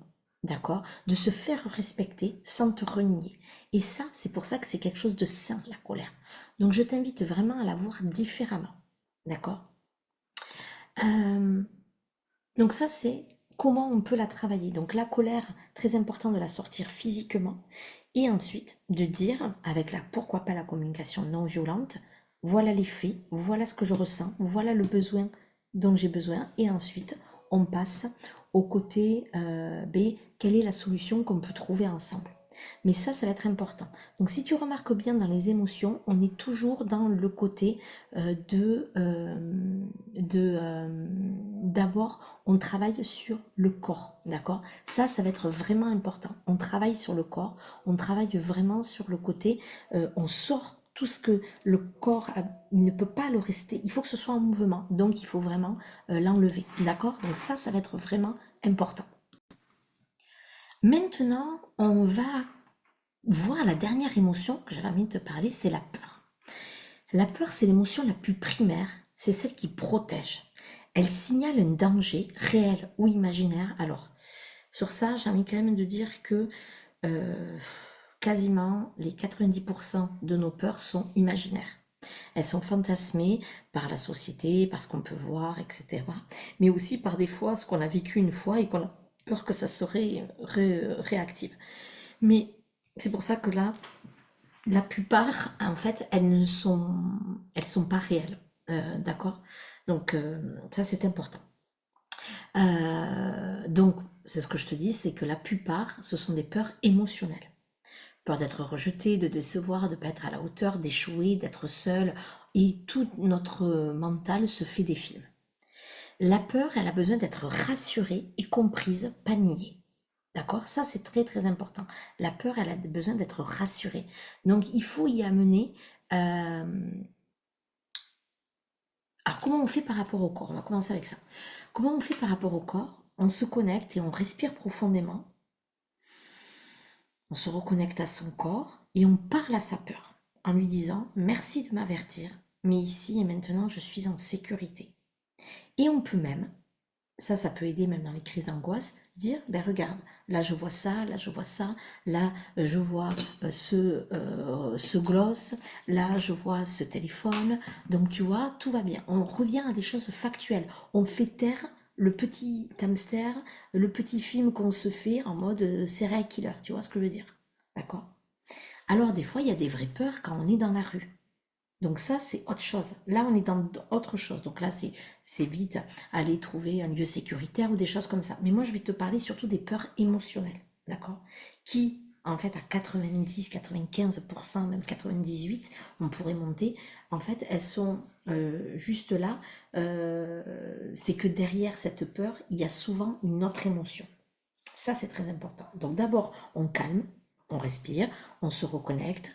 D'accord. De se faire respecter sans te renier. Et ça, c'est pour ça que c'est quelque chose de sain, la colère. Donc je t'invite vraiment à la voir différemment. D'accord. Euh, donc ça, c'est comment on peut la travailler. Donc la colère, très important de la sortir physiquement. Et ensuite, de dire, avec la, pourquoi pas la communication non violente, voilà les faits, voilà ce que je ressens, voilà le besoin dont j'ai besoin. Et ensuite, on passe au côté B, quelle est la solution qu'on peut trouver ensemble. Mais ça va être important. Donc si tu remarques bien dans les émotions, on est toujours dans le côté d'abord, on travaille sur le corps, d'accord? Ça va être vraiment important. On travaille sur le corps, on travaille vraiment sur le côté, on sort tout ce que le corps il ne peut pas le rester, il faut que ce soit en mouvement, donc il faut vraiment l'enlever, d'accord? Donc ça va être vraiment important. Maintenant, on va voir la dernière émotion que j'avais envie de te parler, c'est la peur. La peur, c'est l'émotion la plus primaire, c'est celle qui protège. Elle signale un danger réel ou imaginaire. Alors, sur ça, j'ai envie quand même de dire que euh, quasiment les 90% de nos peurs sont imaginaires. Elles sont fantasmées par la société, par ce qu'on peut voir, etc. Mais aussi par des fois ce qu'on a vécu une fois et qu'on a peur que ça serait réactive. Mais c'est pour ça que là, la plupart, en fait, elles sont pas réelles. D'accord. Donc, ça, c'est important. Donc, c'est ce que je te dis, c'est que la plupart, ce sont des peurs émotionnelles. Peur d'être rejeté, de décevoir, de ne pas être à la hauteur, d'échouer, d'être seul. Et tout notre mental se fait des films. La peur, elle a besoin d'être rassurée et comprise, pas niée. D'accord. Ça, c'est très très important. La peur, elle a besoin d'être rassurée. Donc, il faut y amener. euh, Alors, comment on fait par rapport au corps? On va commencer avec ça. Comment on fait par rapport au corps? On se connecte et on respire profondément. On se reconnecte à son corps et on parle à sa peur en lui disant merci de m'avertir, mais ici et maintenant, je suis en sécurité. Et on peut même, ça peut aider même dans les crises d'angoisse, dire, ben regarde, là je vois ça, là je vois ça, là je vois ce gloss, là je vois ce téléphone, donc tu vois, tout va bien. On revient à des choses factuelles, on fait taire le petit hamster, le petit film qu'on se fait en mode serial killer, tu vois ce que je veux dire? D'accord? Alors des fois, il y a des vraies peurs quand on est dans la rue. Donc ça, c'est autre chose. Là, on est dans autre chose. Donc là, c'est vite aller trouver un lieu sécuritaire ou des choses comme ça. Mais moi, je vais te parler surtout des peurs émotionnelles, d'accord? Qui, en fait, à 90, 95%, même 98, on pourrait monter. En fait, elles sont juste là. C'est que derrière cette peur, il y a souvent une autre émotion. Ça, c'est très important. Donc d'abord, on calme, on respire, on se reconnecte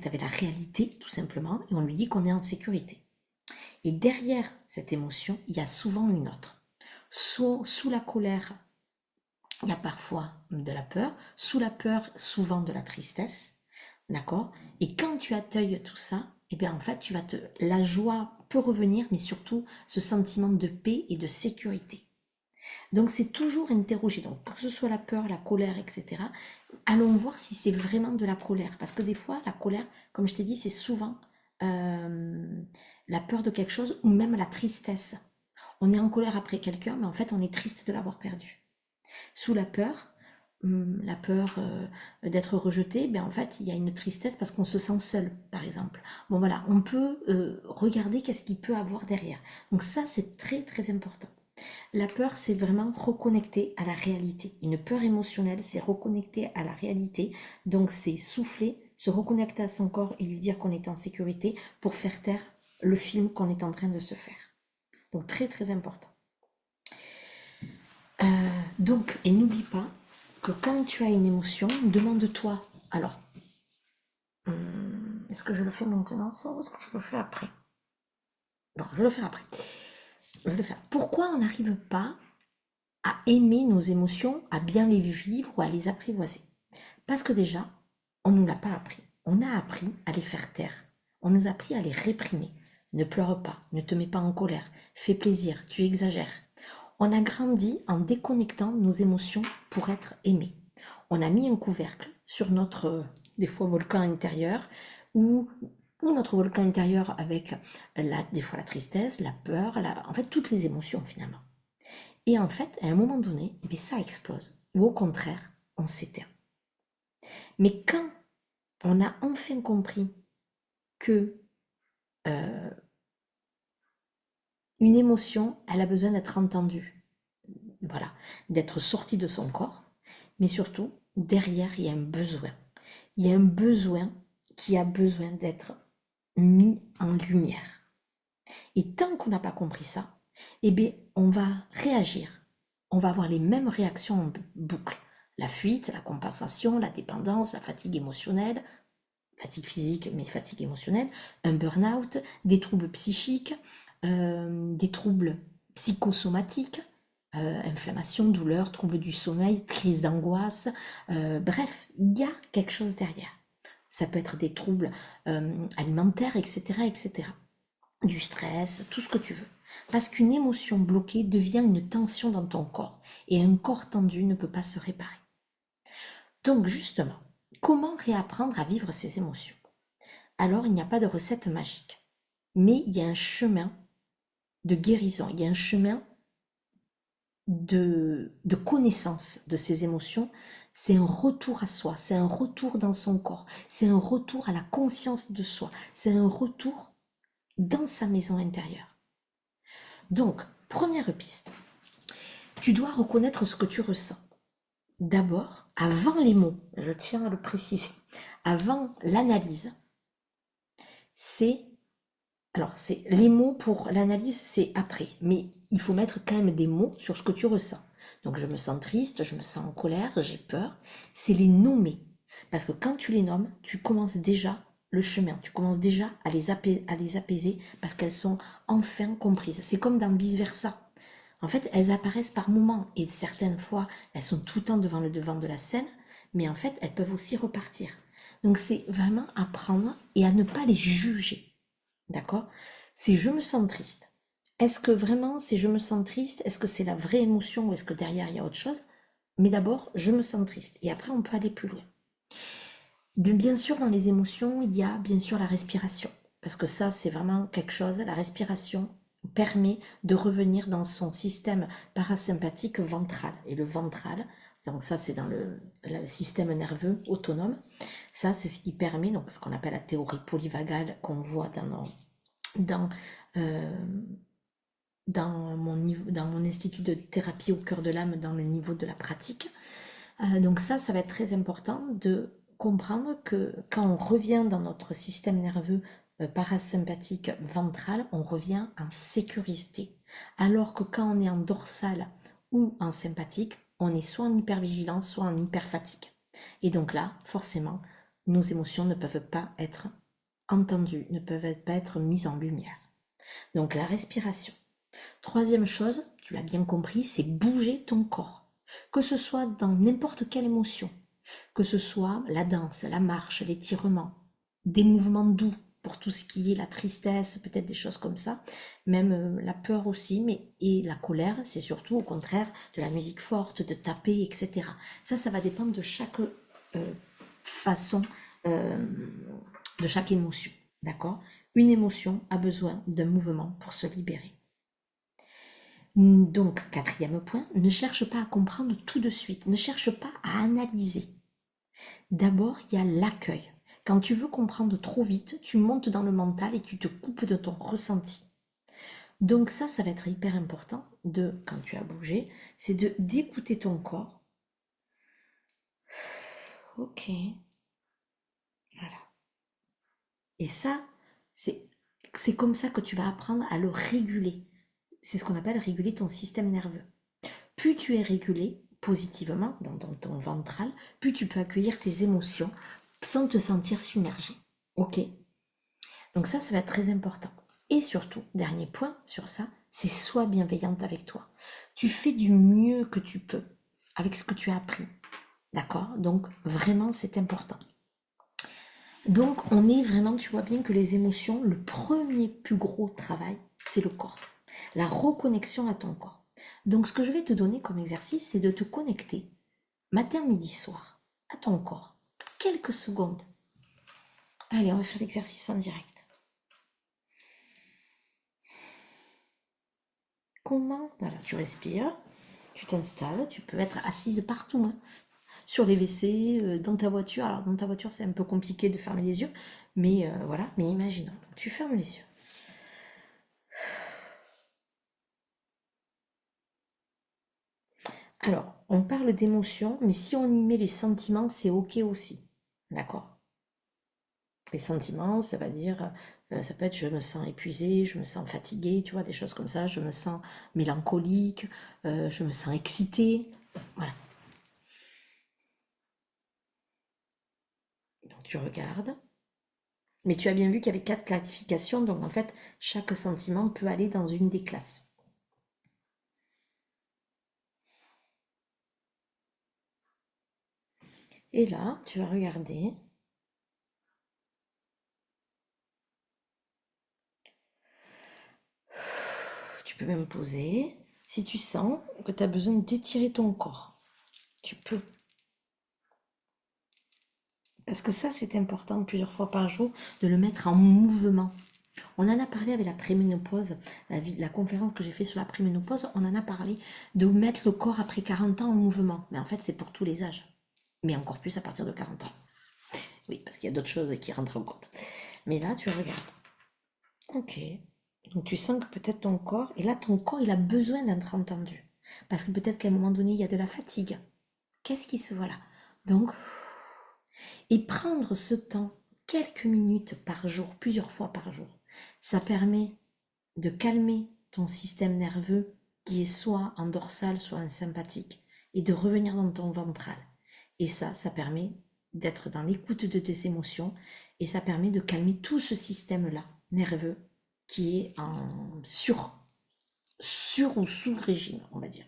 avec la réalité, tout simplement, et on lui dit qu'on est en sécurité. Et derrière cette émotion, il y a souvent une autre. Sous la colère, il y a parfois de la peur. Sous la peur, souvent de la tristesse. D'accord. Et quand tu accueilles tout ça, eh bien en fait, la joie peut revenir, mais surtout ce sentiment de paix et de sécurité. Donc c'est toujours interroger, donc que ce soit la peur, la colère, etc. Allons voir si c'est vraiment de la colère, parce que des fois la colère, comme je t'ai dit, c'est souvent euh, la peur de quelque chose ou même la tristesse. On est en colère après quelqu'un, mais en fait on est triste de l'avoir perdu. Sous la peur d'être rejeté, ben en fait il y a une tristesse parce qu'on se sent seul, par exemple. Bon voilà, on peut regarder qu'est-ce qu'il peut avoir derrière. Donc ça c'est très très important. La peur, c'est vraiment reconnecter à la réalité. Une peur émotionnelle, c'est reconnecter à la réalité. Donc, c'est souffler, se reconnecter à son corps et lui dire qu'on est en sécurité pour faire taire le film qu'on est en train de se faire. Donc, très, très important. Donc, et n'oublie pas que quand tu as une émotion, demande-toi, alors, est-ce que je le fais maintenant ça ou est-ce que je le fais après? Bon, je vais le faire après. Je vais le faire. Pourquoi on n'arrive pas à aimer nos émotions, à bien les vivre ou à les apprivoiser? Parce que déjà, on ne nous l'a pas appris. On a appris à les faire taire. On nous a appris à les réprimer. Ne pleure pas, ne te mets pas en colère, fais plaisir, tu exagères. On a grandi en déconnectant nos émotions pour être aimé. On a mis un couvercle sur notre, des fois, volcan intérieur, ou, ou notre volcan intérieur avec des fois la tristesse, la peur, en fait toutes les émotions finalement. Et en fait, à un moment donné, eh ça explose. Ou au contraire, on s'éteint. Mais quand on a enfin compris que euh, une émotion, elle a besoin d'être entendue, voilà, d'être sortie de son corps, mais surtout, derrière, il y a un besoin. Il y a un besoin qui a besoin d'être mis en lumière. Et tant qu'on n'a pas compris ça, eh bien, on va réagir. On va avoir les mêmes réactions en boucle. La fuite, la compensation, la dépendance, la fatigue émotionnelle, fatigue physique, mais fatigue émotionnelle, un burn-out, des troubles psychiques, des troubles psychosomatiques, inflammation, douleur, troubles du sommeil, crise d'angoisse, bref, il y a quelque chose derrière. Ça peut être des troubles alimentaires, etc., etc. Du stress, tout ce que tu veux. Parce qu'une émotion bloquée devient une tension dans ton corps. Et un corps tendu ne peut pas se réparer. Donc justement, comment réapprendre à vivre ces émotions? Alors il n'y a pas de recette magique. Mais il y a un chemin de guérison. Il y a un chemin de connaissance de ces émotions. C'est un retour à soi. C'est un retour dans son corps. C'est un retour à la conscience de soi. C'est un retour dans sa maison intérieure. Donc, première piste, tu dois reconnaître ce que tu ressens. D'abord, avant les mots, je tiens à le préciser, avant l'analyse, c'est les mots pour l'analyse, c'est après, mais il faut mettre quand même des mots sur ce que tu ressens. Donc je me sens triste, je me sens en colère, j'ai peur, c'est les nommer. Parce que quand tu les nommes, tu commences déjà le chemin, tu commences déjà à les apaiser parce qu'elles sont enfin comprises. C'est comme dans vice-versa. En fait, elles apparaissent par moments et certaines fois, elles sont tout le temps devant le devant de la scène, mais en fait, elles peuvent aussi repartir. Donc c'est vraiment apprendre et à ne pas les juger. D'accord? C'est je me sens triste. Est-ce que vraiment c'est je me sens triste? Est-ce que c'est la vraie émotion ou est-ce que derrière il y a autre chose? Mais d'abord, je me sens triste. Et après, on peut aller plus loin. Bien sûr, dans les émotions, il y a bien sûr la respiration. Parce que ça, c'est vraiment quelque chose. La respiration permet de revenir dans son système parasympathique ventral. Et le ventral, donc ça, c'est dans le système nerveux autonome. Ça, c'est ce qui permet, donc ce qu'on appelle la théorie polyvagale qu'on voit dans, euh, dans mon institut de thérapie au cœur de l'âme, dans le niveau de la pratique. Donc ça va être très important de comprendre que quand on revient dans notre système nerveux parasympathique ventral, on revient en sécurité. Alors que quand on est en dorsal ou en sympathique, on est soit en hypervigilance, soit en hyperfatigue. Et donc là, forcément, nos émotions ne peuvent pas être entendues, ne peuvent pas être mises en lumière. Donc la respiration. Troisième chose, tu l'as bien compris, c'est bouger ton corps. Que ce soit dans n'importe quelle émotion, que ce soit la danse, la marche, l'étirement, des mouvements doux pour tout ce qui est la tristesse, peut-être des choses comme ça, même la peur aussi, et la colère, c'est surtout au contraire de la musique forte, de taper, etc. Ça va dépendre de chaque façon, de chaque émotion, d'accord? Une émotion a besoin d'un mouvement pour se libérer. Donc, quatrième point, ne cherche pas à comprendre tout de suite, ne cherche pas à analyser. D'abord, il y a l'accueil. Quand tu veux comprendre trop vite, tu montes dans le mental et tu te coupes de ton ressenti. Donc ça va être hyper important quand tu as bougé, c'est d'écouter ton corps. Ok, voilà. Et ça, c'est comme ça que tu vas apprendre à le réguler. C'est ce qu'on appelle réguler ton système nerveux. Plus tu es régulé positivement dans ton ventral, plus tu peux accueillir tes émotions sans te sentir submergé. Ok? Donc ça va être très important. Et surtout, dernier point sur ça, c'est sois bienveillante avec toi. Tu fais du mieux que tu peux avec ce que tu as appris. D'accord? Donc vraiment, c'est important. Donc on est vraiment, tu vois bien que les émotions, le premier plus gros travail, c'est le corps. La reconnexion à ton corps. Donc ce que je vais te donner comme exercice, c'est de te connecter matin, midi, soir à ton corps. Quelques secondes. Allez, on va faire l'exercice en direct. Comment? Voilà, tu respires, tu t'installes, tu peux être assise partout, hein, sur les WC, dans ta voiture. Alors dans ta voiture, c'est un peu compliqué de fermer les yeux, mais voilà, mais imaginons, tu fermes les yeux. Alors, on parle d'émotions, mais si on y met les sentiments, c'est ok aussi. D'accord? Les sentiments, ça va dire, ça peut être je me sens épuisée, je me sens fatiguée, tu vois, des choses comme ça, je me sens mélancolique, je me sens excitée. Voilà. Donc tu regardes. Mais tu as bien vu qu'il y avait 4 classifications, donc en fait, chaque sentiment peut aller dans une des classes. Et là, tu vas regarder. Tu peux même poser. Si tu sens que tu as besoin d'étirer ton corps, tu peux. Parce que ça, c'est important plusieurs fois par jour de le mettre en mouvement. On en a parlé avec la préménopause, la conférence que j'ai fait sur la préménopause, on en a parlé de mettre le corps après 40 ans en mouvement. Mais en fait, c'est pour tous les âges. Mais encore plus à partir de 40 ans. Oui, parce qu'il y a d'autres choses qui rentrent en compte. Mais là, tu regardes. Ok. Donc tu sens que peut-être ton corps, et là, ton corps, il a besoin d'être entendu. Parce que peut-être qu'à un moment donné, il y a de la fatigue. Qu'est-ce qui se voit là? Donc, et prendre ce temps, quelques minutes par jour, plusieurs fois par jour, ça permet de calmer ton système nerveux qui est soit en dorsal, soit en sympathique, et de revenir dans ton ventral. Et ça permet d'être dans l'écoute de tes émotions, et ça permet de calmer tout ce système-là, nerveux, qui est en sur ou sous régime, on va dire.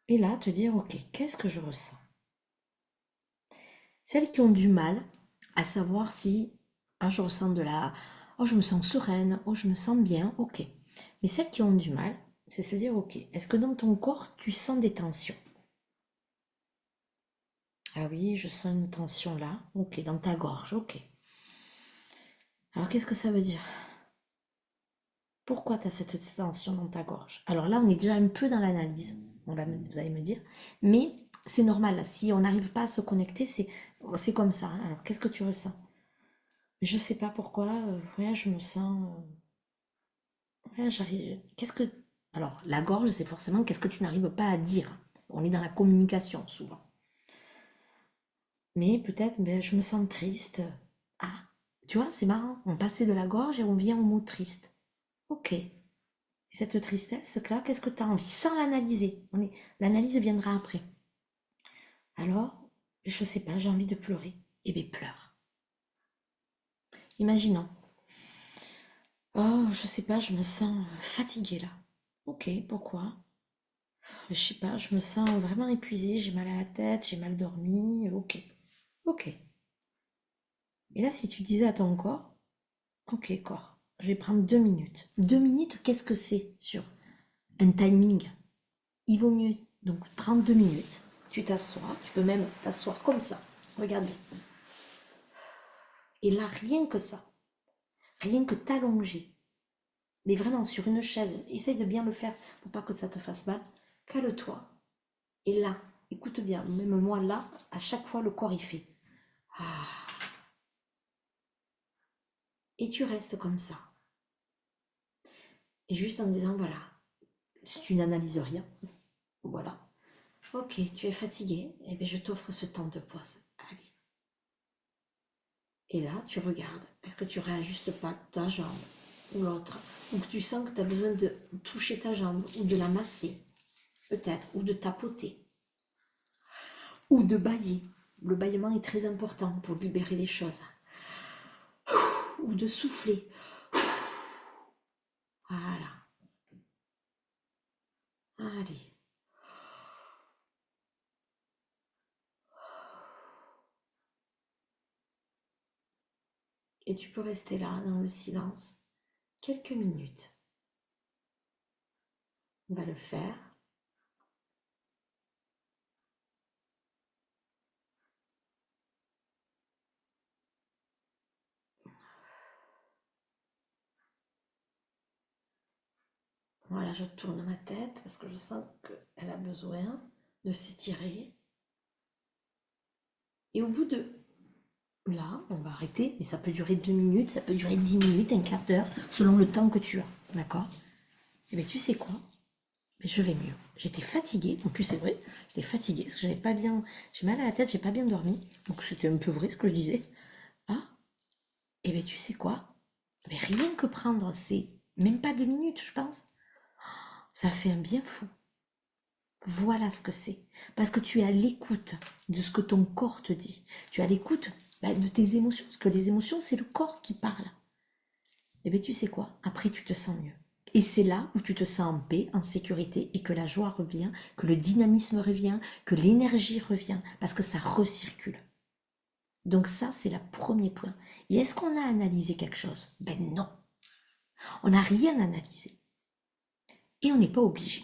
Et là, te dire, ok, qu'est-ce que je ressens? Celles qui ont du mal à savoir si, ah, je ressens de la, oh, je me sens sereine, oh, je me sens bien, ok. Mais celles qui ont du mal, c'est se dire, ok, est-ce que dans ton corps, tu sens des tensions? Ah oui, je sens une tension là, ok, dans ta gorge, ok. Alors qu'est-ce que ça veut dire? Pourquoi tu as cette tension dans ta gorge? Alors là, on est déjà un peu dans l'analyse, vous allez me dire, mais c'est normal, si on n'arrive pas à se connecter, c'est comme ça, hein. Alors qu'est-ce que tu ressens? Je sais pas pourquoi, ouais, je me sens, ouais, j'arrive. Qu'est-ce que. Alors, la gorge, c'est forcément qu'est-ce que tu n'arrives pas à dire. On est dans la communication souvent. Mais peut-être, ben, je me sens triste. Ah, tu vois, c'est marrant. On passait de la gorge et on vient au mot triste. Ok. Et cette tristesse-là, qu'est-ce que tu as envie? Sans l'analyser. L'analyse viendra après. Alors, je sais pas, j'ai envie de pleurer. Eh bien, pleure. Imaginons. Oh, je sais pas, je me sens fatiguée là. Ok, pourquoi? Je sais pas, je me sens vraiment épuisée, j'ai mal à la tête, j'ai mal dormi, ok, ok. Et là, si tu disais à ton corps, ok, corps, je vais prendre 2 minutes. 2 minutes, qu'est-ce que c'est sur un timing? Il vaut mieux donc prendre 2 minutes. Tu t'assois, tu peux même t'asseoir comme ça. Regarde bien. Et là, rien que ça, rien que t'allonger, mais vraiment sur une chaise, essaye de bien le faire pour pas que ça te fasse mal. Cale-toi. Et là, écoute bien, même moi là, à chaque fois le corps il fait. Et tu restes comme ça. Et juste en disant, voilà, si tu n'analyses rien, voilà. Ok, tu es fatigué, et bien je t'offre ce temps de pause. Allez. Et là, tu regardes. Est-ce que tu réajustes pas ta jambe ou l'autre? Ou que tu sens que tu as besoin de toucher ta jambe ou de la masser, peut-être, ou de tapoter, ou de bailler. Le bâillement est très important pour libérer les choses. Ou de souffler. Voilà. Allez. Et tu peux rester là dans le silence quelques minutes. On va le faire. Voilà, je tourne ma tête parce que je sens qu'elle a besoin de s'étirer. Et au bout de là, on va arrêter, et ça peut durer 2 minutes, ça peut durer 10 minutes, un quart d'heure, selon le temps que tu as. D'accord? Et bien tu sais quoi? Mais je vais mieux. J'étais fatiguée, en plus c'est vrai, j'étais fatiguée parce que j'avais pas bien, j'ai mal à la tête, j'ai pas bien dormi, donc c'était un peu vrai ce que je disais. Ah, et bien tu sais quoi? Mais rien que prendre, c'est même pas 2 minutes, je pense. Ça fait un bien fou. Voilà ce que c'est. Parce que tu es à l'écoute de ce que ton corps te dit. Tu es à l'écoute de tes émotions. Parce que les émotions, c'est le corps qui parle. Et bien tu sais quoi? Après, tu te sens mieux. Et c'est là où tu te sens en paix, en sécurité, et que la joie revient, que le dynamisme revient, que l'énergie revient, parce que ça recircule. Donc ça, c'est le premier point. Et est-ce qu'on a analysé quelque chose? Ben non. On n'a rien analysé. Et on n'est pas obligé.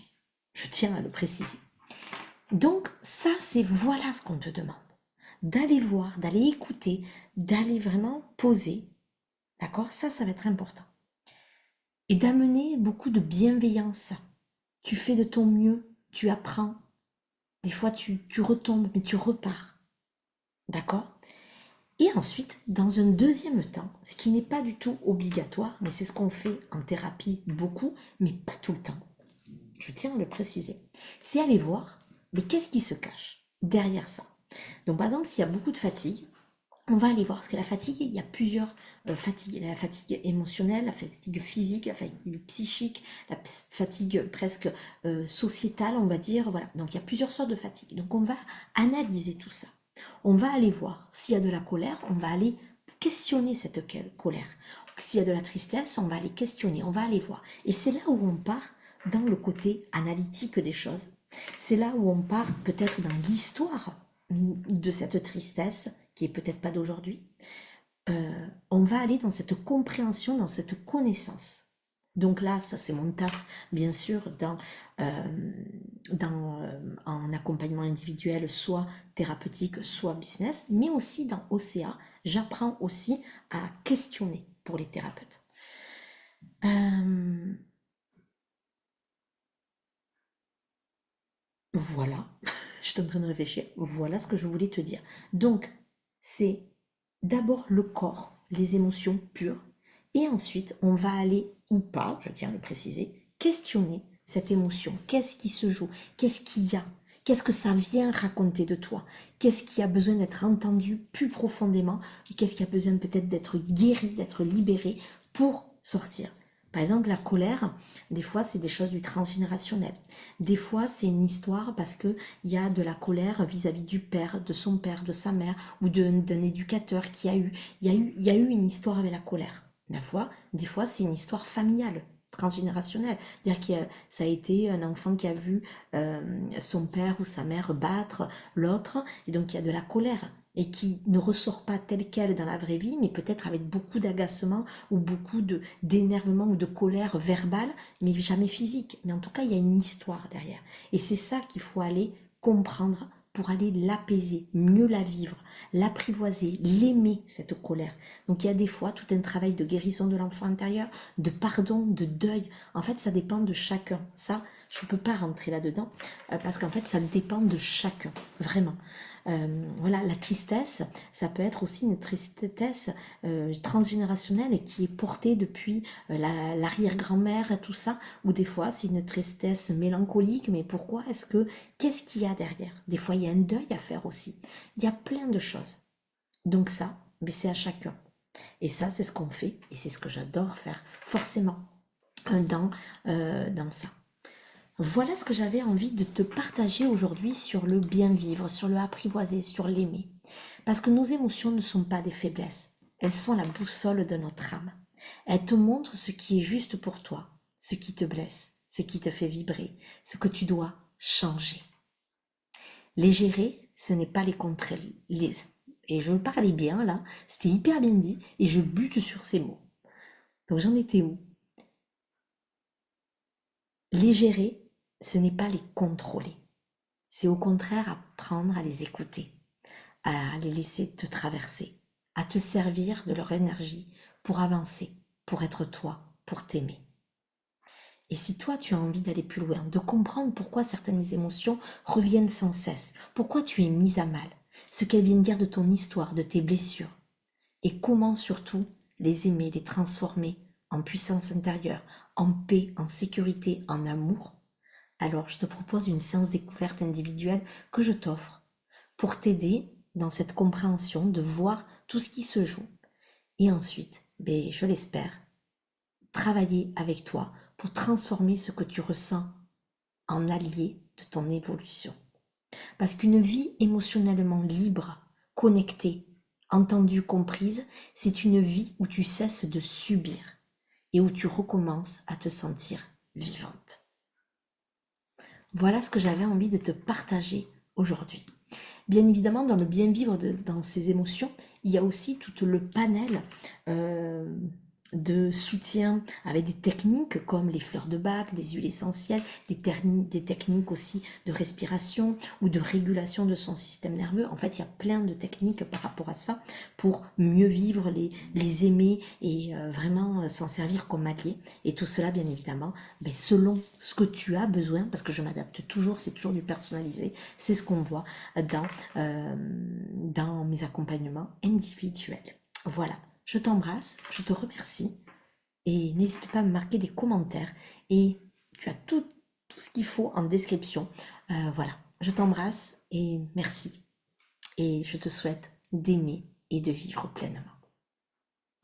Je tiens à le préciser. Donc ça, c'est voilà ce qu'on te demande. D'aller voir, d'aller écouter, d'aller vraiment poser. D'accord? Ça va être important. Et d'amener beaucoup de bienveillance. Tu fais de ton mieux, tu apprends. Des fois, tu retombes, mais tu repars. D'accord? Et ensuite, dans un deuxième temps, ce qui n'est pas du tout obligatoire, mais c'est ce qu'on fait en thérapie beaucoup, mais pas tout le temps. Je tiens à le préciser. C'est aller voir, mais qu'est-ce qui se cache derrière ça? Donc, par exemple, s'il y a beaucoup de fatigue, on va aller voir, parce que la fatigue, il y a plusieurs fatigues. La fatigue émotionnelle, la fatigue physique, la fatigue psychique, la fatigue presque sociétale, on va dire. Voilà, donc il y a plusieurs sortes de fatigue. Donc on va analyser tout ça. On va aller voir s'il y a de la colère, on va aller questionner cette colère. S'il y a de la tristesse, on va aller questionner, on va aller voir. Et c'est là où on part dans le côté analytique des choses. C'est là où on part peut-être dans l'histoire de cette tristesse qui est peut-être pas d'aujourd'hui. On va aller dans cette compréhension, dans cette connaissance. Donc là, ça c'est mon taf, bien sûr, en accompagnement individuel, soit thérapeutique, soit business, mais aussi dans OCA, j'apprends aussi à questionner pour les thérapeutes. Voilà, je suis en train de réfléchir, voilà ce que je voulais te dire. Donc, c'est d'abord le corps, les émotions pures, et ensuite on va aller, ou pas, je tiens à le préciser, questionner cette émotion. Qu'est-ce qui se joue? Qu'est-ce qu'il y a? Qu'est-ce que ça vient raconter de toi? Qu'est-ce qui a besoin d'être entendu plus profondément? Qu'est-ce qui a besoin peut-être d'être guéri, d'être libéré pour sortir? Par exemple, la colère, des fois, c'est des choses du transgénérationnel. Des fois, c'est une histoire parce qu'il y a de la colère vis-à-vis du père, de son père, de sa mère ou d'un éducateur qui a eu. Il y a eu une histoire avec la colère. Des fois, c'est une histoire familiale, transgénérationnelle. C'est-à-dire que ça a été un enfant qui a vu son père ou sa mère battre l'autre, et donc il y a de la colère et qui ne ressort pas tel quel dans la vraie vie, mais peut-être avec beaucoup d'agacement ou beaucoup d'énervement ou de colère verbale, mais jamais physique. Mais en tout cas, il y a une histoire derrière. Et c'est ça qu'il faut aller comprendre pour aller l'apaiser, mieux la vivre, l'apprivoiser, l'aimer, cette colère. Donc il y a des fois tout un travail de guérison de l'enfant intérieur, de pardon, de deuil. En fait, ça dépend de chacun. Ça, je ne peux pas rentrer là-dedans, parce qu'en fait, ça dépend de chacun, vraiment. Voilà, la tristesse, ça peut être aussi une tristesse transgénérationnelle qui est portée depuis l'arrière-grand-mère et tout ça, ou des fois c'est une tristesse mélancolique, mais pourquoi qu'est-ce qu'il y a derrière? Des fois il y a un deuil à faire aussi, il y a plein de choses. Donc ça, mais c'est à chacun. Et ça, c'est ce qu'on fait, et c'est ce que j'adore faire, forcément, dans, dans ça. Voilà ce que j'avais envie de te partager aujourd'hui sur le bien vivre, sur le apprivoiser, sur l'aimer. Parce que nos émotions ne sont pas des faiblesses, elles sont la boussole de notre âme. Elles te montrent ce qui est juste pour toi. ce qui te blesse, ce qui te fait vibrer, ce que tu dois changer. Les gérer, ce n'est pas les contrer. Et je parlais bien là, c'était hyper bien dit, et je bute sur ces mots. Donc j'en étais où? Les gérer, ce n'est pas les contrôler. C'est au contraire apprendre à les écouter, à les laisser te traverser, à te servir de leur énergie pour avancer, pour être toi, pour t'aimer. Et si toi tu as envie d'aller plus loin, de comprendre pourquoi certaines émotions reviennent sans cesse, pourquoi tu es mise à mal, ce qu'elles viennent dire de ton histoire, de tes blessures, et comment surtout les aimer, les transformer en puissance intérieure, en paix, en sécurité, en amour, alors je te propose une séance découverte individuelle que je t'offre pour t'aider dans cette compréhension de voir tout ce qui se joue. Et ensuite, je l'espère, travailler avec toi pour transformer ce que tu ressens en allié de ton évolution. Parce qu'une vie émotionnellement libre, connectée, entendue, comprise, c'est une vie où tu cesses de subir et où tu recommences à te sentir vivante. Voilà ce que j'avais envie de te partager aujourd'hui. Bien évidemment, dans le bien vivre, dans ces émotions, il y a aussi tout le panel de soutien avec des techniques comme les fleurs de bac, des huiles essentielles, des techniques aussi de respiration ou de régulation de son système nerveux. En fait, il y a plein de techniques par rapport à ça pour mieux vivre, les aimer et vraiment s'en servir comme allié. Et tout cela, bien évidemment, selon ce que tu as besoin, parce que je m'adapte toujours, c'est toujours du personnalisé, c'est ce qu'on voit dans mes accompagnements individuels. Voilà, je t'embrasse, je te remercie et n'hésite pas à me marquer des commentaires et tu as tout ce qu'il faut en description. Voilà, je t'embrasse et merci et je te souhaite d'aimer et de vivre pleinement.